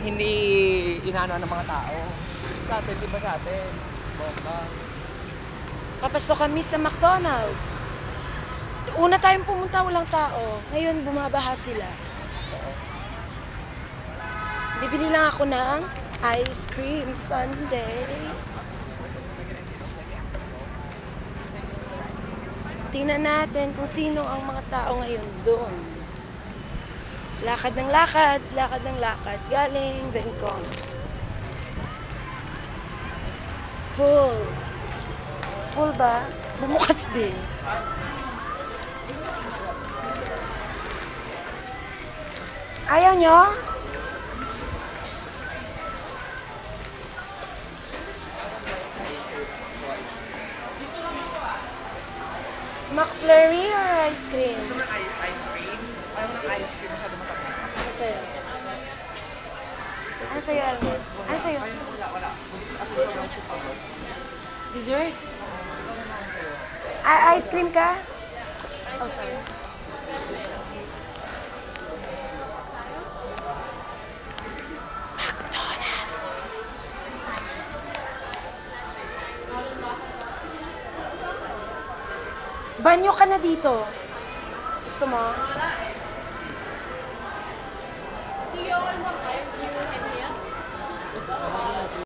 hindi inaano ng mga tao. Sa atin, di ba sa atin? Bomba. Papasok kami sa McDonald's. Una tayong pumunta, walang tao. Ngayon, bumabaha sila. Bibili lang ako ng ice cream sundae. Tingnan natin kung sino ang mga tao ngayon doon. Lakad ng lakad, lakad ng lakad, galing Bengkong. Full. Full ba? Bumukas din. Ayaw nyo? McFlurry or ice cream? Gusto mo ng ice cream? Ayaw mo ng ice cream, masyado matamis. Ano sa'yo? Ano sa'yo, Albert? Ano sa'yo? Wala. As in, sobrang chip ako. Dessert? Ice cream ka? Oh, sorry. McDonald's. Banyo ka na dito. Gusto mo? Do you all want to